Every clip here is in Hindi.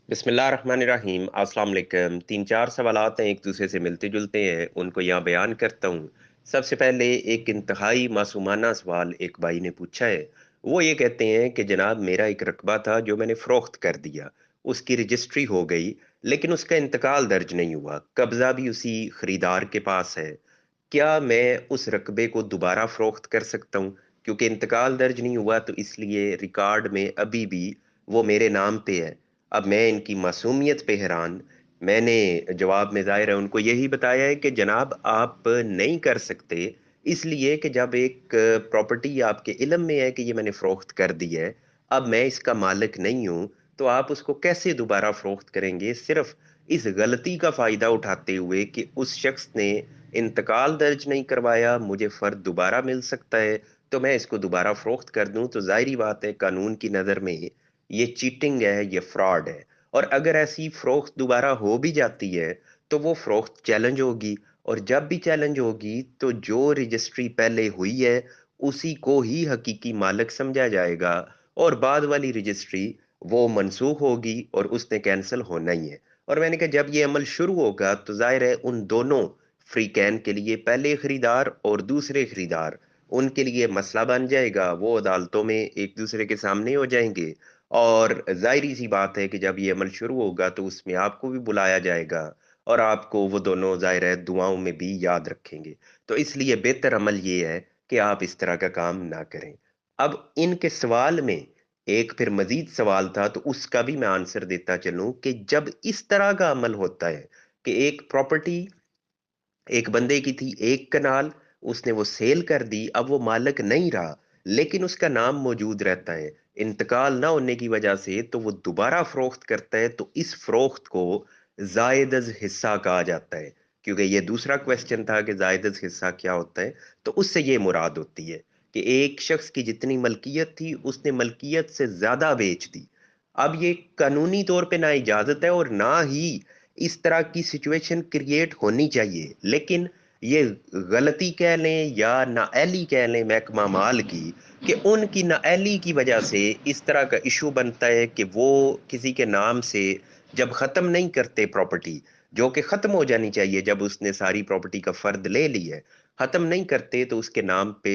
बिस्मिल्लाहिर्रहमानिर्रहीम। अस्सलाम वालेकुम। 3-4 सवालात हैं, एक दूसरे से मिलते-जुलते हैं, उनको यहाँ बयान करता हूँ। सबसे पहले एक इंतहाई मासूमाना सवाल एक भाई ने पूछा है। वो ये कहते हैं कि जनाब मेरा एक रकबा था जो मैंने फ़रोख्त कर दिया। उसकी रजिस्ट्री हो गई, लेकिन उसका इंतकाल दर्ज नहीं हुआ। कब्ज़ा भी उसी खरीदार के पास है। क्या मैं उस रकबे को दोबारा फ़रोख्त कर सकता हूँ? क्योंकि इंतकाल दर्ज नहीं हुआ तो इसलिए रिकॉर्ड में अभी भी वो मेरे नाम पे है। अब मैं इनकी मासूमियत पे हैरान। मैंने जवाब में ज़ाहिर है उनको यही बताया है कि जनाब आप नहीं कर सकते, इसलिए कि जब एक प्रॉपर्टी आपके इल्म में है कि ये मैंने फ़रोख्त कर दी है, अब मैं इसका मालिक नहीं हूँ, तो आप उसको कैसे दोबारा फ़रोख्त करेंगे? सिर्फ़ इस गलती का फ़ायदा उठाते हुए कि उस शख़्स ने इंतकाल दर्ज नहीं करवाया, मुझे फ़र्द दोबारा मिल सकता है, तो मैं इसको दोबारा फ़रोख्त कर दूँ, तो ज़ाहिर-सी बात है कानून की नज़र में ये चीटिंग है, ये फ्रॉड है। और अगर ऐसी फ़रोख्त दोबारा हो भी जाती है, तो वो फ़रोख्त चैलेंज होगी और जब भी चैलेंज होगी, तो जो रजिस्ट्री पहले हुई है, उसी को ही हकीकी मालिक समझा जाएगा और बाद वाली रजिस्ट्री वो मनसूख होगी और उसने कैंसल होना ही है। और मैंने कहा जब ये अमल शुरू होगा, तो ज़ाहिर है उन दोनों फ्रीकैन के लिए पहले खरीदार और दूसरे खरीदार, उनके लिए मसला बन जाएगा। वो अदालतों में एक-दूसरे के सामने हो जाएँगे और ज़ाहिर-सी बात है कि जब ये अमल शुरू होगा तो उसमें आपको भी बुलाया जाएगा और आपको वो दोनों ज़ाहिर है दुआओं में भी याद रखेंगे। तो इसलिए बेहतर अमल ये है कि आप इस तरह का काम ना करें। अब इनके सवाल में एक फिर मज़ीद सवाल था तो उसका भी मैं आंसर देता चलूँ कि जब इस तरह का अमल होता है कि एक प्रॉपर्टी एक बंदे की थी 1 कनाल, उसने वो सेल कर दी, अब वो मालिक नहीं रहा, लेकिन उसका नाम मौजूद रहता है। इंतकाल ना होने की वजह से तो वो दोबारा फ़रोख्त करता है, तो इस फ़रोख्त को ज़ायदज़ हिस्सा कहा जाता है। क्योंकि ये दूसरा क्वेश्चन था कि ज़ायदज़ हिस्सा क्या होता है? तो उससे ये मुराद होती है कि एक शख़्स की जितनी मलकियत थी, उसने मलकियत से ज़्यादा बेच दी। अब ये कानूनी तौर पे ना इजाज़त है और ना ही इस तरह की सिचुएशन क्रिएट होनी चाहिए। लेकिन ये गलती कह लें या नाअहली कह लें महकमा माल की, कि उनकी नाअहली की वजह से इस तरह का इश्यू बनता है कि वो किसी के नाम से जब ख़त्म नहीं करते प्रॉपर्टी, जो कि ख़त्म हो जानी चाहिए जब उसने सारी प्रॉपर्टी का फ़र्द ले ली है, ख़त्म नहीं करते तो उसके नाम पे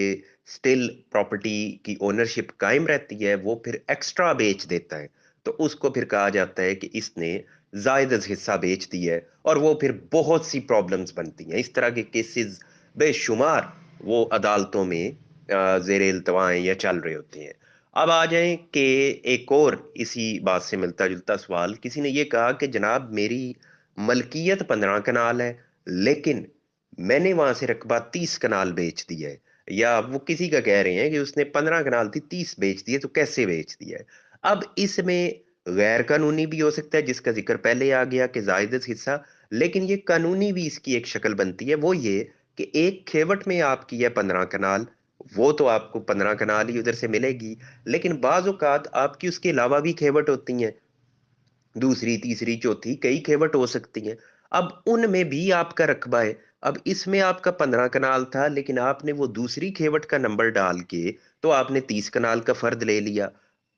स्टिल प्रॉपर्टी की ओनरशिप कायम रहती है, वो फिर एक्स्ट्रा बेच देता है। तो उसको फिर कहा जाता है कि इसने ज़ायदज़ हिस्सा बेच दिया है और वो फिर बहुत सी प्रॉब्लम्स बनती हैं। इस तरह के केसेस बेशुमार वो अदालतों में ज़ेर इल्तवा हैं या चल रहे होते हैं। अब आ जाएँ कि एक और इसी बात से मिलता-जुलता सवाल, किसी ने ये कहा कि जनाब मेरी मलकियत 15 कनाल है, लेकिन मैंने वहाँ से रकबा 30 कनाल बेच दिया है। या वो किसी का कह रहे हैं कि उसने 15 कनाल थी 30 बेच दिए, तो कैसे बेच दिया है? अब इसमें गैर कानूनी भी हो सकता है जिसका ज़िक्र पहले आ गया कि ज़ायदत हिस्सा, लेकिन ये कानूनी भी इसकी एक शक्ल बनती है, वो ये कि एक खेवट में आपकी है 15 कनाल, वो तो आपको 15 कनाल ही उधर से मिलेगी, लेकिन बाज़ औक़ात आपकी उसके अलावा भी खेवट होती हैं। दूसरी, तीसरी, चौथी कई खेवट हो सकती हैं। अब उनमें भी आपका रकबा है। अब इसमें आपका 15 कनाल था लेकिन आपने वो दूसरी खेवट का नंबर डाल के तो आपने 30 कनाल का फ़र्द ले लिया।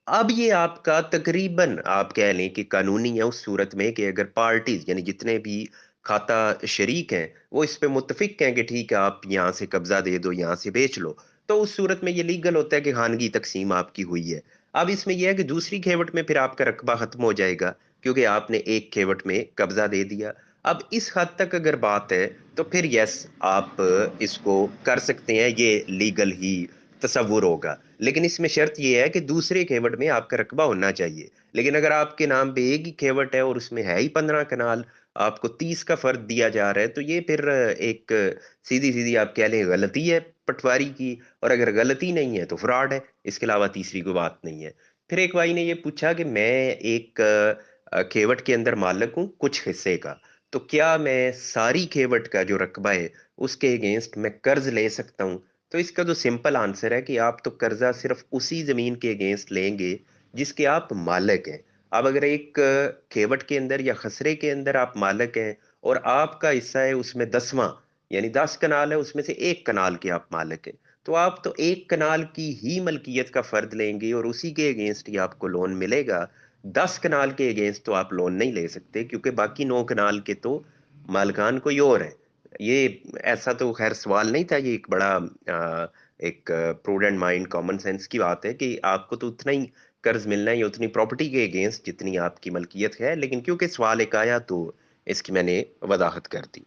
अब ये आपका तकरीबन आप कह लें कि कानूनी है उस सूरत में कि अगर पार्टीज़ यानी जितने भी खाता शरीक हैं, वो इस पे मुत्तफ़िक हैं कि ठीक है आप यहाँ से कब्ज़ा दे दो, यहाँ से बेच लो। तो उस सूरत में ये लीगल होता है कि खानगी तक़सीम आपकी हुई है। अब इसमें ये है कि दूसरी खेवट में फिर आपका रकबा ख़त्म हो जाएगा क्योंकि आपने एक खेवट में कब्ज़ा दे दिया। अब इस हद तक अगर बात है, तो फिर यस आप इसको कर सकते हैं, ये लीगल ही तसव्वुर होगा। लेकिन इसमें शर्त ये है कि दूसरे खेवट में आपका रकबा होना चाहिए। लेकिन अगर आपके नाम पे एक ही खेवट है और उसमें है ही 15 कनाल, आपको 30 का फ़र्क दिया जा रहा है, तो ये फिर एक सीधी-सीधी आप कह लें गलती है पटवारी की और अगर गलती नहीं है तो फ्रॉड है। इसके अलावा तीसरी कोई बात नहीं है। फिर एक भाई ने ये पूछा कि मैं एक खेवट के अंदर मालिक हूँ कुछ हिस्से का, तो क्या मैं सारी खेवट का जो रकबा है, उसके अगेंस्ट मैं कर्ज़ ले सकता हूँ? तो इसका तो सिंपल आंसर है कि आप तो कर्जा सिर्फ उसी ज़मीन के अगेंस्ट लेंगे जिसके आप मालिक हैं। अब अगर एक खेवट के अंदर या खसरे के अंदर आप मालिक हैं और आपका हिस्सा है उसमें 10वां यानी 10 कनाल है उसमें से 1 कनाल के आप मालिक हैं। तो आप तो 1 कनाल की ही मलकियत का फ़र्द लेंगे और उसी के अगेंस्ट ही आपको लोन मिलेगा। 10 कनाल के अगेंस्ट तो आप लोन नहीं ले सकते, क्योंकि बाकी 9 कनाल के तो मालिकान कोई और है। ये ऐसा तो खैर सवाल नहीं था, ये एक बड़ा एक प्रूडेंट माइंड कॉमन सेंस की बात है कि आपको तो उतना ही कर्ज मिलना है या उतनी प्रॉपर्टी के अगेंस्ट जितनी आपकी मलकियत है, लेकिन क्योंकि सवाल एक आया तो इसकी मैंने वजाहत कर दी।